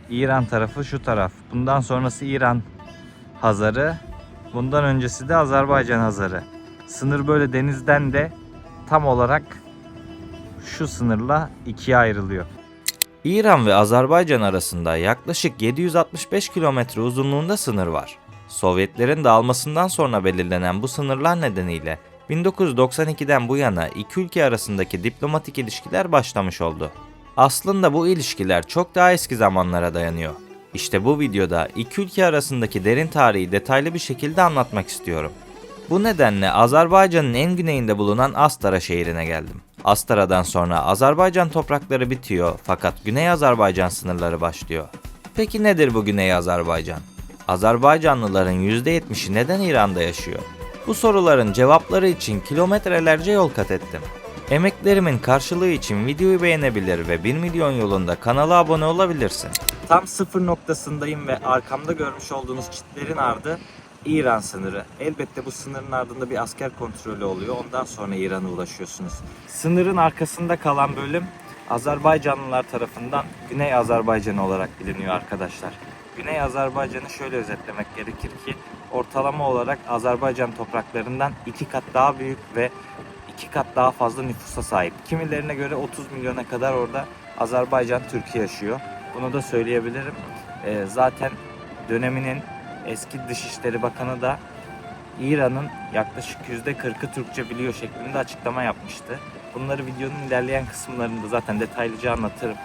İran tarafı şu taraf. Bundan sonrası İran Hazarı. Bundan öncesi de Azerbaycan Hazarı. Sınır böyle denizden de tam olarak şu sınırla ikiye ayrılıyor. İran ve Azerbaycan arasında yaklaşık 765 kilometre uzunluğunda sınır var. Sovyetlerin dağılmasından sonra belirlenen bu sınırlar nedeniyle 1992'den bu yana iki ülke arasındaki diplomatik ilişkiler başlamış oldu. Aslında bu ilişkiler çok daha eski zamanlara dayanıyor. İşte bu videoda iki ülke arasındaki derin tarihi detaylı bir şekilde anlatmak istiyorum. Bu nedenle Azerbaycan'ın en güneyinde bulunan Astara şehrine geldim. Astara'dan sonra Azerbaycan toprakları bitiyor fakat Güney Azerbaycan sınırları başlıyor. Peki nedir bu Güney Azerbaycan? Azerbaycanlıların %70'i neden İran'da yaşıyor? Bu soruların cevapları için kilometrelerce yol kat ettim. Emeklerimin karşılığı için videoyu beğenebilir ve 1 milyon yolunda kanala abone olabilirsin. Tam sıfır noktasındayım ve arkamda görmüş olduğunuz çitlerin ardı İran sınırı. Elbette bu sınırın ardında bir asker kontrolü oluyor. Ondan sonra İran'a ulaşıyorsunuz. Sınırın arkasında kalan bölüm Azerbaycanlılar tarafından Güney Azerbaycan olarak biliniyor arkadaşlar. Güney Azerbaycan'ı şöyle özetlemek gerekir ki ortalama olarak Azerbaycan topraklarından 2 kat daha büyük ve 2 kat daha fazla nüfusa sahip. Kimilerine göre 30 milyona kadar orada Azerbaycan Türk'ü yaşıyor. Bunu da söyleyebilirim. Zaten döneminin eski Dışişleri Bakanı da İran'ın yaklaşık %40'ı Türkçe biliyor şeklinde açıklama yapmıştı. Bunları videonun ilerleyen kısımlarında zaten detaylıca anlatırım.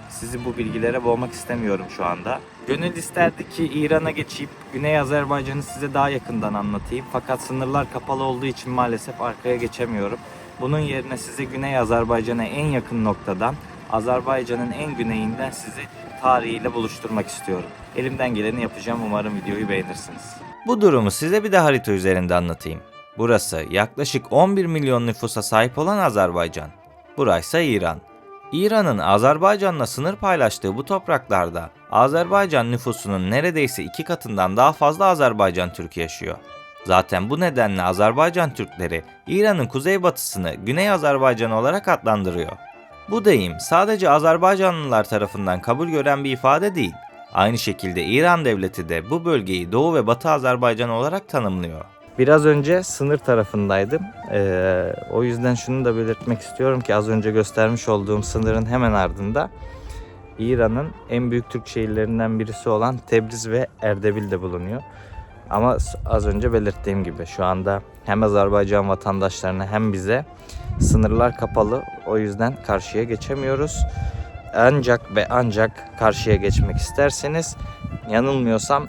Sizi bu bilgilere boğmak istemiyorum şu anda. Gönül isterdi ki İran'a geçip Güney Azerbaycan'ı size daha yakından anlatayım. Fakat sınırlar kapalı olduğu için maalesef arkaya geçemiyorum. Bunun yerine size Güney Azerbaycan'a en yakın noktadan, Azerbaycan'ın en güneyinden sizi tarihiyle buluşturmak istiyorum. Elimden geleni yapacağım, umarım videoyu beğenirsiniz. Bu durumu size bir de harita üzerinde anlatayım. Burası yaklaşık 11 milyon nüfusa sahip olan Azerbaycan. Buraysa İran. İran'ın Azerbaycan'la sınır paylaştığı bu topraklarda Azerbaycan nüfusunun neredeyse 2 katından daha fazla Azerbaycan Türk'ü yaşıyor. Zaten bu nedenle Azerbaycan Türkleri İran'ın kuzeybatısını Güney Azerbaycan olarak adlandırıyor. Bu deyim sadece Azerbaycanlılar tarafından kabul gören bir ifade değil. Aynı şekilde İran devleti de bu bölgeyi Doğu ve Batı Azerbaycan olarak tanımlıyor. Biraz önce sınır tarafındaydım. O yüzden şunu da belirtmek istiyorum ki az önce göstermiş olduğum sınırın hemen ardında İran'ın en büyük Türk şehirlerinden birisi olan Tebriz ve Erdebil de bulunuyor. Ama az önce belirttiğim gibi şu anda hem Azerbaycan vatandaşlarına hem bize sınırlar kapalı. O yüzden karşıya geçemiyoruz. Ancak ve ancak karşıya geçmek isterseniz yanılmıyorsam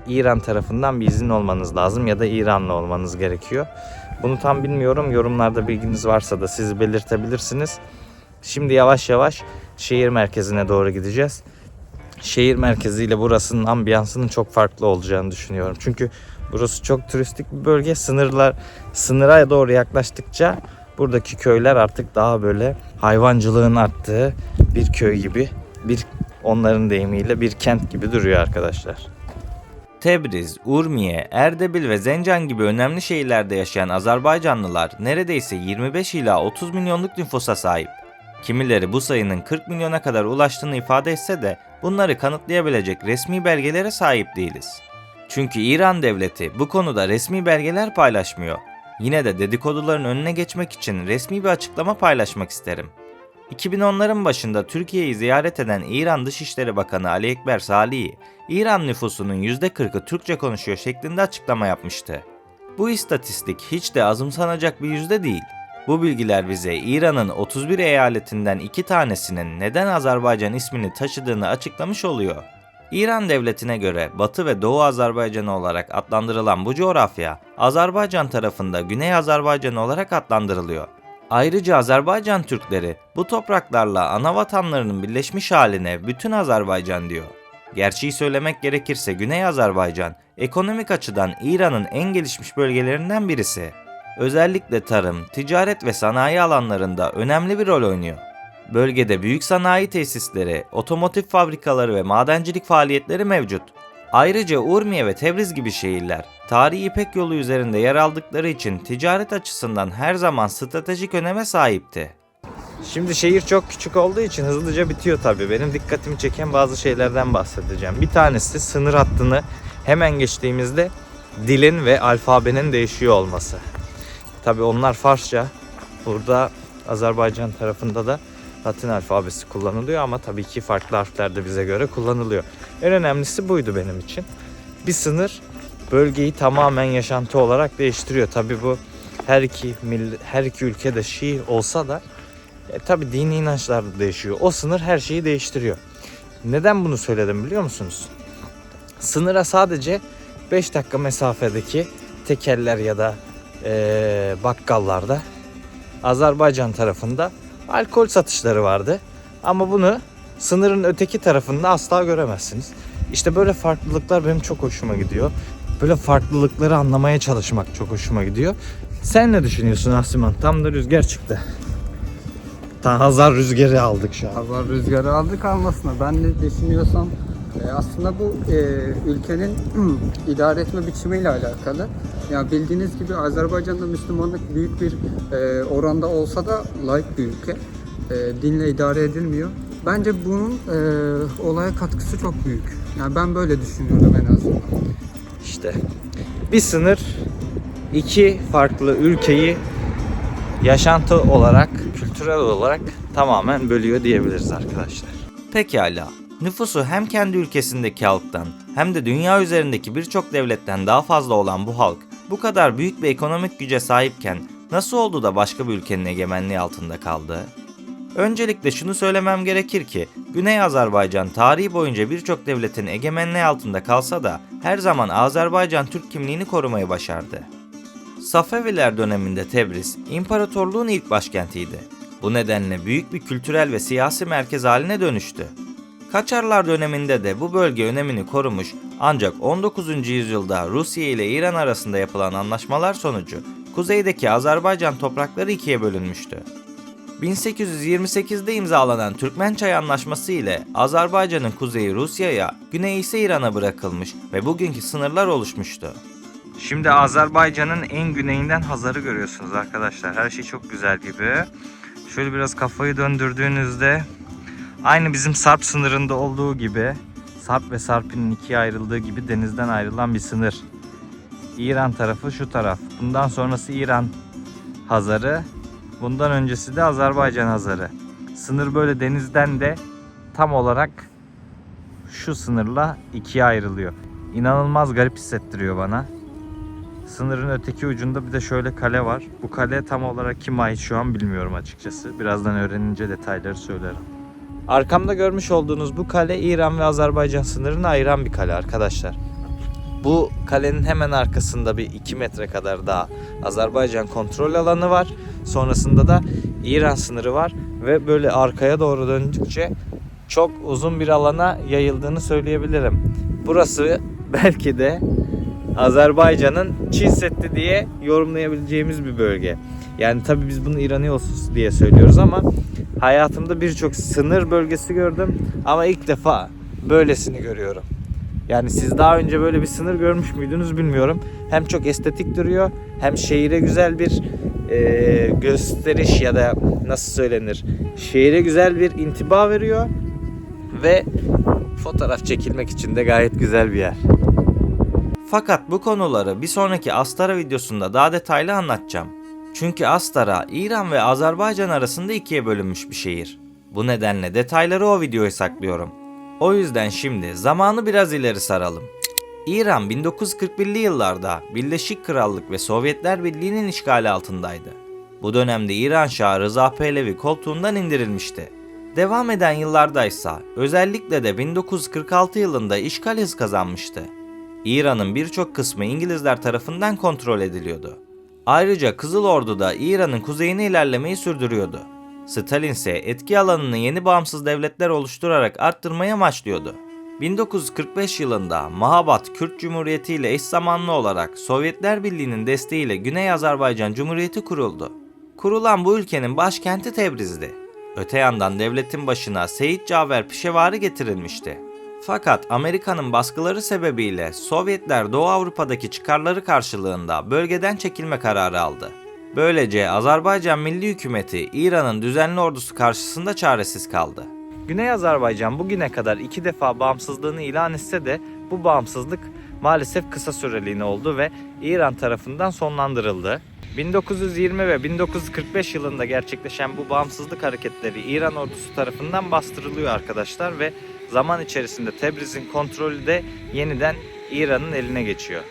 İran tarafından bir izin olmanız lazım ya da İranlı olmanız gerekiyor. Bunu tam bilmiyorum. Yorumlarda bilginiz varsa da siz belirtebilirsiniz. Şimdi yavaş yavaş şehir merkezine doğru gideceğiz. Şehir merkeziyle burasının ambiyansının çok farklı olacağını düşünüyorum. Çünkü burası çok turistik bir bölge. Sınıra doğru yaklaştıkça buradaki köyler artık daha böyle hayvancılığın arttığı bir köy gibi, onların deyimiyle bir kent gibi duruyor arkadaşlar. Tebriz, Urmiye, Erdebil ve Zencan gibi önemli şehirlerde yaşayan Azerbaycanlılar neredeyse 25 ila 30 milyonluk nüfusa sahip. Kimileri bu sayının 40 milyona kadar ulaştığını ifade etse de bunları kanıtlayabilecek resmi belgelere sahip değiliz. Çünkü İran devleti bu konuda resmi belgeler paylaşmıyor. Yine de dedikoduların önüne geçmek için resmi bir açıklama paylaşmak isterim. 2010'ların başında Türkiye'yi ziyaret eden İran Dışişleri Bakanı Ali Ekber Salihi, İran nüfusunun %40'ı Türkçe konuşuyor şeklinde açıklama yapmıştı. Bu istatistik hiç de azımsanacak bir yüzde değil. Bu bilgiler bize İran'ın 31 eyaletinden 2 tanesinin neden Azerbaycan ismini taşıdığını açıklamış oluyor. İran devletine göre Batı ve Doğu Azerbaycan olarak adlandırılan bu coğrafya, Azerbaycan tarafında Güney Azerbaycan olarak adlandırılıyor. Ayrıca Azerbaycan Türkleri bu topraklarla ana vatanlarının birleşmiş haline bütün Azerbaycan diyor. Gerçeği söylemek gerekirse Güney Azerbaycan, ekonomik açıdan İran'ın en gelişmiş bölgelerinden birisi. Özellikle tarım, ticaret ve sanayi alanlarında önemli bir rol oynuyor. Bölgede büyük sanayi tesisleri, otomotiv fabrikaları ve madencilik faaliyetleri mevcut. Ayrıca Urmiye ve Tebriz gibi şehirler, tarihi İpek yolu üzerinde yer aldıkları için ticaret açısından her zaman stratejik öneme sahipti. Şimdi şehir çok küçük olduğu için hızlıca bitiyor tabii. Benim dikkatimi çeken bazı şeylerden bahsedeceğim. Bir tanesi sınır hattını hemen geçtiğimizde dilin ve alfabenin değişiyor olması. Tabii onlar Farsça. Burada Azerbaycan tarafında da Latin alfabesi kullanılıyor ama tabii ki farklı harfler de bize göre kullanılıyor. En önemlisi buydu benim için. Bir sınır bölgeyi tamamen yaşantı olarak değiştiriyor. Tabii bu her iki ülkede Şii olsa da tabii dini inançlar da değişiyor. O sınır her şeyi değiştiriyor. Neden bunu söyledim biliyor musunuz? Sınıra sadece 5 dakika mesafedeki tekeller ya da bakkallarda Azerbaycan tarafında alkol satışları vardı. Ama bunu sınırın öteki tarafında asla göremezsiniz. İşte böyle farklılıklar benim çok hoşuma gidiyor. Böyle farklılıkları anlamaya çalışmak çok hoşuma gidiyor. Sen ne düşünüyorsun Asiman? Tam da rüzgar çıktı. Hazar rüzgarı aldık şu an. Hazar rüzgarı aldık almasına. Ben de düşünüyorsam aslında bu ülkenin idare etme biçimiyle alakalı. Yani bildiğiniz gibi Azerbaycan'da Müslümanlık büyük bir oranda olsa da laik bir ülke. Dinle idare edilmiyor. Bence bunun olaya katkısı çok büyük. Yani ben böyle düşünüyorum en azından. İşte bir sınır iki farklı ülkeyi yaşantı olarak, kültürel olarak tamamen bölüyor diyebiliriz arkadaşlar. Pekala. Nüfusu hem kendi ülkesindeki halktan hem de dünya üzerindeki birçok devletten daha fazla olan bu halk bu kadar büyük bir ekonomik güce sahipken nasıl oldu da başka bir ülkenin egemenliği altında kaldı? Öncelikle şunu söylemem gerekir ki Güney Azerbaycan tarihi boyunca birçok devletin egemenliği altında kalsa da her zaman Azerbaycan Türk kimliğini korumayı başardı. Safeviler döneminde Tebriz, imparatorluğun ilk başkentiydi. Bu nedenle büyük bir kültürel ve siyasi merkez haline dönüştü. Kaçarlar döneminde de bu bölge önemini korumuş ancak 19. yüzyılda Rusya ile İran arasında yapılan anlaşmalar sonucu kuzeydeki Azerbaycan toprakları ikiye bölünmüştü. 1828'de imzalanan Türkmençay Anlaşması ile Azerbaycan'ın kuzeyi Rusya'ya, güneyi ise İran'a bırakılmış ve bugünkü sınırlar oluşmuştu. Şimdi Azerbaycan'ın en güneyinden Hazar'ı görüyorsunuz arkadaşlar. Her şey çok güzel gibi. Şöyle biraz kafayı döndürdüğünüzde aynı bizim Sarp sınırında olduğu gibi, Sarp ve Sarp'ın ikiye ayrıldığı gibi denizden ayrılan bir sınır. İran tarafı şu taraf. Bundan sonrası İran Hazarı. Bundan öncesi de Azerbaycan Hazarı. Sınır böyle denizden de tam olarak şu sınırla ikiye ayrılıyor. İnanılmaz garip hissettiriyor bana. Sınırın öteki ucunda bir de şöyle kale var. Bu kale tam olarak kime ait şu an bilmiyorum açıkçası. Birazdan öğrenince detayları söylerim. Arkamda görmüş olduğunuz bu kale İran ve Azerbaycan sınırını ayıran bir kale arkadaşlar. Bu kalenin hemen arkasında bir 2 metre kadar daha Azerbaycan kontrol alanı var. Sonrasında da İran sınırı var ve böyle arkaya doğru döndükçe çok uzun bir alana yayıldığını söyleyebilirim. Burası belki de Azerbaycan'ın Çin Seddi diye yorumlayabileceğimiz bir bölge. Yani tabii biz bunu İran'ı olsun diye söylüyoruz ama hayatımda birçok sınır bölgesi gördüm ama ilk defa böylesini görüyorum. Yani siz daha önce böyle bir sınır görmüş müydünüz bilmiyorum. Hem çok estetik duruyor hem şehire güzel bir gösteriş ya da nasıl söylenir, şehire güzel bir intiba veriyor ve fotoğraf çekilmek için de gayet güzel bir yer. Fakat bu konuları bir sonraki Astara videosunda daha detaylı anlatacağım. Çünkü Astara, İran ve Azerbaycan arasında ikiye bölünmüş bir şehir. Bu nedenle detayları o videoya saklıyorum. O yüzden şimdi zamanı biraz ileri saralım. İran 1941'li yıllarda Birleşik Krallık ve Sovyetler Birliği'nin işgali altındaydı. Bu dönemde İran Şahı Rıza Pehlevi koltuğundan indirilmişti. Devam eden yıllardaysa özellikle de 1946 yılında işgal hız kazanmıştı. İran'ın birçok kısmı İngilizler tarafından kontrol ediliyordu. Ayrıca Kızıl Ordu da İran'ın kuzeyine ilerlemeyi sürdürüyordu. Stalin ise etki alanını yeni bağımsız devletler oluşturarak arttırmaya amaçlıyordu. 1945 yılında Mahabat Kürt Cumhuriyeti ile eş zamanlı olarak Sovyetler Birliği'nin desteğiyle Güney Azerbaycan Cumhuriyeti kuruldu. Kurulan bu ülkenin başkenti Tebriz'di. Öte yandan devletin başına Seyit Caver Pişevari getirilmişti. Fakat Amerika'nın baskıları sebebiyle Sovyetler Doğu Avrupa'daki çıkarları karşılığında bölgeden çekilme kararı aldı. Böylece Azerbaycan Milli Hükümeti İran'ın düzenli ordusu karşısında çaresiz kaldı. Güney Azerbaycan bugüne kadar 2 defa bağımsızlığını ilan etse de bu bağımsızlık maalesef kısa süreliğine oldu ve İran tarafından sonlandırıldı. 1920 ve 1945 yılında gerçekleşen bu bağımsızlık hareketleri İran ordusu tarafından bastırılıyor arkadaşlar ve zaman içerisinde Tebriz'in kontrolü de yeniden İran'ın eline geçiyor.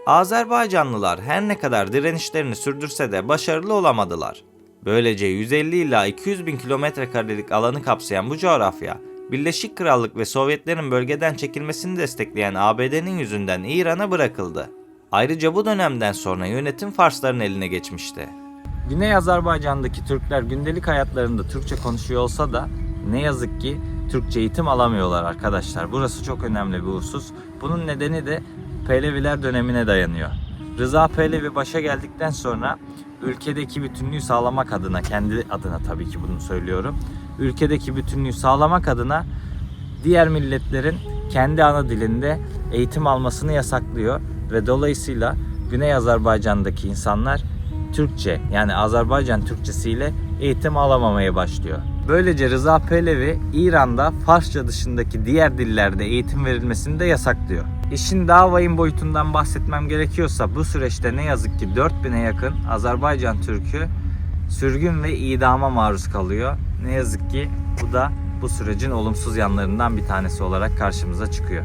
Azerbaycanlılar her ne kadar direnişlerini sürdürse de başarılı olamadılar. Böylece 150 ila 200 bin kilometrekarelik alanı kapsayan bu coğrafya, Birleşik Krallık ve Sovyetlerin bölgeden çekilmesini destekleyen ABD'nin yüzünden İran'a bırakıldı. Ayrıca bu dönemden sonra yönetim Farsların eline geçmişti. Güney Azerbaycan'daki Türkler gündelik hayatlarında Türkçe konuşuyor olsa da ne yazık ki Türkçe eğitim alamıyorlar arkadaşlar. Burası çok önemli bir husus. Bunun nedeni de Pehleviler dönemine dayanıyor. Rıza Pehlevi başa geldikten sonra ülkedeki bütünlüğü sağlamak adına, kendi adına tabii ki bunu söylüyorum, ülkedeki bütünlüğü sağlamak adına diğer milletlerin kendi ana dilinde eğitim almasını yasaklıyor ve dolayısıyla Güney Azerbaycan'daki insanlar Türkçe, yani Azerbaycan Türkçesiyle eğitim alamamaya başlıyor. Böylece Rıza Pehlevi İran'da Farsça dışındaki diğer dillerde eğitim verilmesini de yasaklıyor. İşin daha vahim boyutundan bahsetmem gerekiyorsa bu süreçte ne yazık ki 4000'e yakın Azerbaycan Türk'ü sürgün ve idama maruz kalıyor. Ne yazık ki bu da bu sürecin olumsuz yanlarından bir tanesi olarak karşımıza çıkıyor.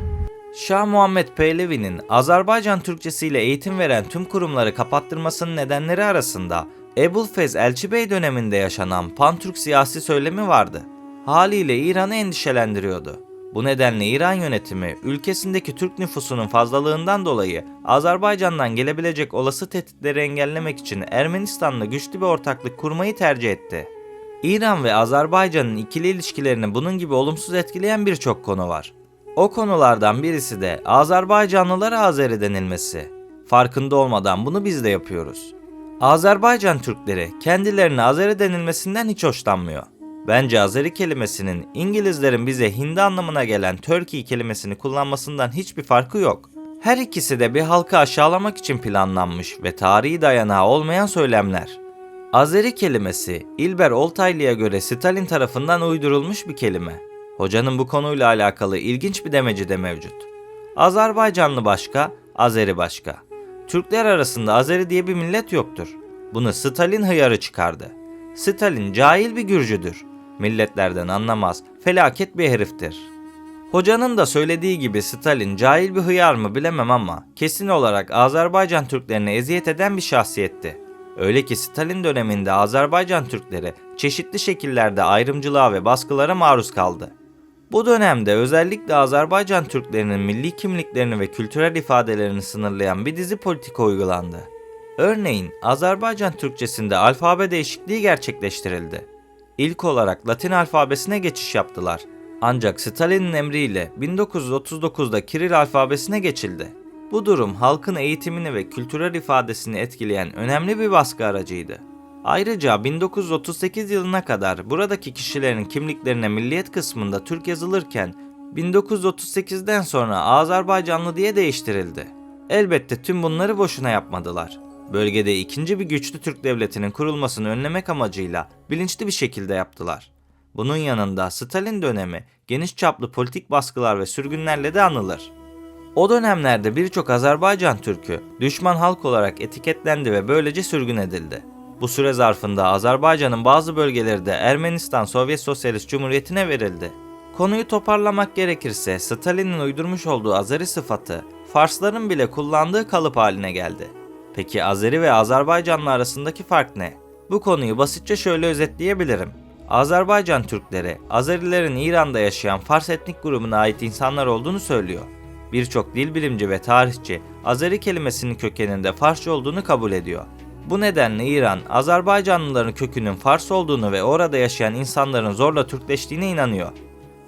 Şah Muhammed Pehlevi'nin Azerbaycan Türkçesiyle eğitim veren tüm kurumları kapattırmasının nedenleri arasında Ebu'l-Fez Elçibey döneminde yaşanan Pan-Türk siyasi söylemi vardı. Haliyle İran'ı endişelendiriyordu. Bu nedenle İran yönetimi ülkesindeki Türk nüfusunun fazlalığından dolayı Azerbaycan'dan gelebilecek olası tehditleri engellemek için Ermenistan'la güçlü bir ortaklık kurmayı tercih etti. İran ve Azerbaycan'ın ikili ilişkilerini bunun gibi olumsuz etkileyen birçok konu var. O konulardan birisi de Azerbaycanlılara Azeri denilmesi. Farkında olmadan bunu biz de yapıyoruz. Azerbaycan Türkleri kendilerine Azeri denilmesinden hiç hoşlanmıyor. Bence Azeri kelimesinin İngilizlerin bize Hindi anlamına gelen Turkey kelimesini kullanmasından hiçbir farkı yok. Her ikisi de bir halkı aşağılamak için planlanmış ve tarihi dayanağı olmayan söylemler. Azeri kelimesi İlber Oltaylı'ya göre Stalin tarafından uydurulmuş bir kelime. Hocanın bu konuyla alakalı ilginç bir demeci de mevcut. Azerbaycanlı başka, Azeri başka. Türkler arasında Azeri diye bir millet yoktur. Bunu Stalin hıyarı çıkardı. Stalin cahil bir Gürcüdür. Milletlerden anlamaz, felaket bir heriftir. Hocanın da söylediği gibi Stalin cahil bir hıyar mı bilemem ama kesin olarak Azerbaycan Türklerine eziyet eden bir şahsiyetti. Öyle ki Stalin döneminde Azerbaycan Türkleri çeşitli şekillerde ayrımcılığa ve baskılara maruz kaldı. Bu dönemde özellikle Azerbaycan Türklerinin milli kimliklerini ve kültürel ifadelerini sınırlayan bir dizi politika uygulandı. Örneğin Azerbaycan Türkçesinde alfabe değişikliği gerçekleştirildi. İlk olarak Latin alfabesine geçiş yaptılar. Ancak Stalin'in emriyle 1939'da Kiril alfabesine geçildi. Bu durum halkın eğitimini ve kültürel ifadesini etkileyen önemli bir baskı aracıydı. Ayrıca 1938 yılına kadar buradaki kişilerin kimliklerine milliyet kısmında Türk yazılırken 1938'den sonra Azerbaycanlı diye değiştirildi. Elbette tüm bunları boşuna yapmadılar. Bölgede ikinci bir güçlü Türk devletinin kurulmasını önlemek amacıyla bilinçli bir şekilde yaptılar. Bunun yanında Stalin dönemi geniş çaplı politik baskılar ve sürgünlerle de anılır. O dönemlerde birçok Azerbaycan Türk'ü düşman halk olarak etiketlendi ve böylece sürgün edildi. Bu süre zarfında Azerbaycan'ın bazı bölgeleri de Ermenistan Sovyet Sosyalist Cumhuriyeti'ne verildi. Konuyu toparlamak gerekirse Stalin'in uydurmuş olduğu Azeri sıfatı Farsların bile kullandığı kalıp haline geldi. Peki Azeri ve Azerbaycanlı arasındaki fark ne? Bu konuyu basitçe şöyle özetleyebilirim. Azerbaycan Türkleri, Azerilerin İran'da yaşayan Fars etnik grubuna ait insanlar olduğunu söylüyor. Birçok dil bilimci ve tarihçi Azeri kelimesinin kökeninde Farsça olduğunu kabul ediyor. Bu nedenle İran, Azerbaycanlıların kökünün Fars olduğunu ve orada yaşayan insanların zorla Türkleştiğine inanıyor.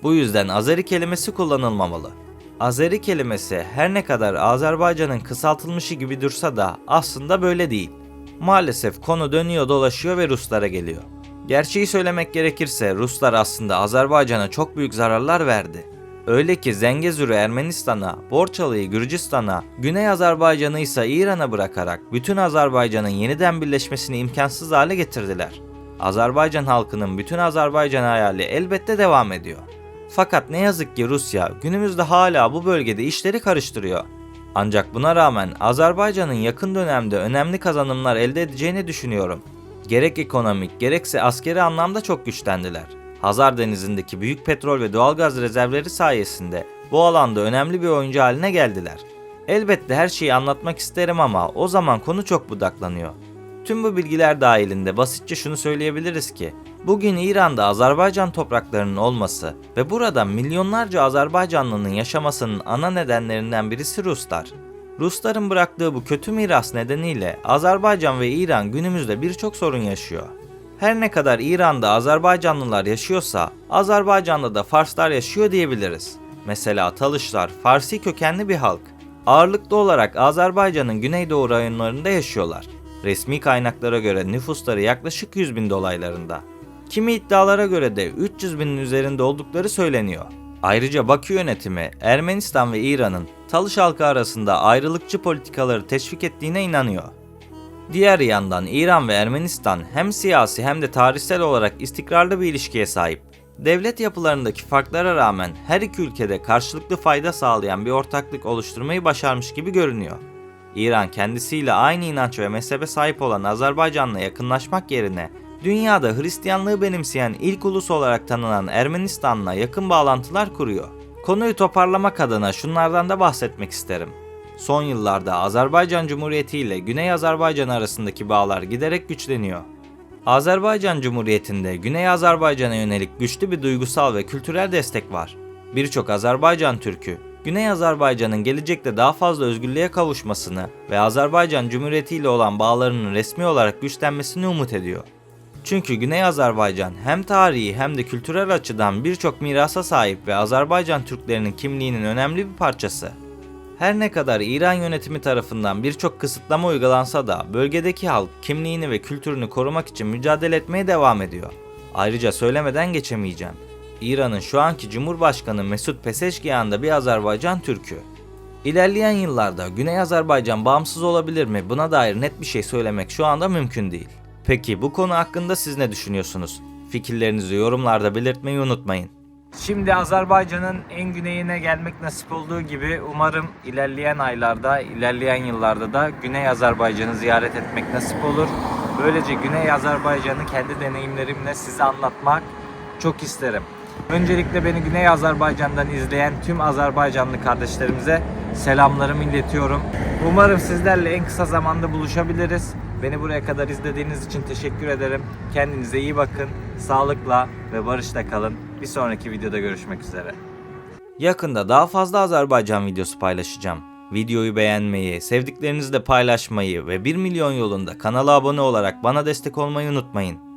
Bu yüzden Azeri kelimesi kullanılmamalı. Azeri kelimesi her ne kadar Azerbaycan'ın kısaltılmışı gibi dursa da aslında böyle değil. Maalesef konu dönüyor dolaşıyor ve Ruslara geliyor. Gerçeği söylemek gerekirse Ruslar aslında Azerbaycan'a çok büyük zararlar verdi. Öyle ki Zengezur'u Ermenistan'a, Borçalı'yı Gürcistan'a, Güney Azerbaycan'ı ise İran'a bırakarak bütün Azerbaycan'ın yeniden birleşmesini imkansız hale getirdiler. Azerbaycan halkının bütün Azerbaycan hayali elbette devam ediyor. Fakat ne yazık ki Rusya günümüzde hala bu bölgede işleri karıştırıyor. Ancak buna rağmen Azerbaycan'ın yakın dönemde önemli kazanımlar elde edeceğini düşünüyorum. Gerek ekonomik gerekse askeri anlamda çok güçlendiler. Hazar Denizi'ndeki büyük petrol ve doğalgaz rezervleri sayesinde bu alanda önemli bir oyuncu haline geldiler. Elbette her şeyi anlatmak isterim ama o zaman konu çok budaklanıyor. Tüm bu bilgiler dahilinde basitçe şunu söyleyebiliriz ki, bugün İran'da Azerbaycan topraklarının olması ve burada milyonlarca Azerbaycanlının yaşamasının ana nedenlerinden birisi Ruslar. Rusların bıraktığı bu kötü miras nedeniyle Azerbaycan ve İran günümüzde birçok sorun yaşıyor. Her ne kadar İran'da Azerbaycanlılar yaşıyorsa, Azerbaycan'da da Farslar yaşıyor diyebiliriz. Mesela Talışlar, Farsi kökenli bir halk. Ağırlıklı olarak Azerbaycan'ın güneydoğu rayonlarında yaşıyorlar. Resmi kaynaklara göre nüfusları yaklaşık 100 bin dolaylarında. Kimi iddialara göre de 300 binin üzerinde oldukları söyleniyor. Ayrıca Bakü yönetimi, Ermenistan ve İran'ın Talış halkı arasında ayrılıkçı politikaları teşvik ettiğine inanıyor. Diğer yandan İran ve Ermenistan hem siyasi hem de tarihsel olarak istikrarlı bir ilişkiye sahip. Devlet yapılarındaki farklara rağmen her iki ülkede karşılıklı fayda sağlayan bir ortaklık oluşturmayı başarmış gibi görünüyor. İran kendisiyle aynı inanç ve mezhebe sahip olan Azerbaycan'la yakınlaşmak yerine dünyada Hristiyanlığı benimseyen ilk ulus olarak tanınan Ermenistan'la yakın bağlantılar kuruyor. Konuyu toparlamak adına şunlardan da bahsetmek isterim. Son yıllarda Azerbaycan Cumhuriyeti ile Güney Azerbaycan arasındaki bağlar giderek güçleniyor. Azerbaycan Cumhuriyeti'nde Güney Azerbaycan'a yönelik güçlü bir duygusal ve kültürel destek var. Birçok Azerbaycan Türk'ü, Güney Azerbaycan'ın gelecekte daha fazla özgürlüğe kavuşmasını ve Azerbaycan Cumhuriyeti ile olan bağlarının resmi olarak güçlenmesini umut ediyor. Çünkü Güney Azerbaycan hem tarihi hem de kültürel açıdan birçok mirasa sahip ve Azerbaycan Türklerinin kimliğinin önemli bir parçası. Her ne kadar İran yönetimi tarafından birçok kısıtlama uygulansa da bölgedeki halk kimliğini ve kültürünü korumak için mücadele etmeye devam ediyor. Ayrıca söylemeden geçemeyeceğim. İran'ın şu anki Cumhurbaşkanı Mesut Pezeşkiyan da bir Azerbaycan Türk'ü. İlerleyen yıllarda Güney Azerbaycan bağımsız olabilir mi? Buna dair net bir şey söylemek şu anda mümkün değil. Peki bu konu hakkında siz ne düşünüyorsunuz? Fikirlerinizi yorumlarda belirtmeyi unutmayın. Şimdi Azerbaycan'ın en güneyine gelmek nasip olduğu gibi umarım ilerleyen aylarda, ilerleyen yıllarda da Güney Azerbaycan'ı ziyaret etmek nasip olur. Böylece Güney Azerbaycan'ı kendi deneyimlerimle size anlatmak çok isterim. Öncelikle beni Güney Azerbaycan'dan izleyen tüm Azerbaycanlı kardeşlerimize selamlarımı iletiyorum. Umarım sizlerle en kısa zamanda buluşabiliriz. Beni buraya kadar izlediğiniz için teşekkür ederim. Kendinize iyi bakın, sağlıkla ve barışla kalın. Bir sonraki videoda görüşmek üzere. Yakında daha fazla Azerbaycan videosu paylaşacağım. Videoyu beğenmeyi, sevdiklerinizle paylaşmayı ve 1 milyon yolunda kanala abone olarak bana destek olmayı unutmayın.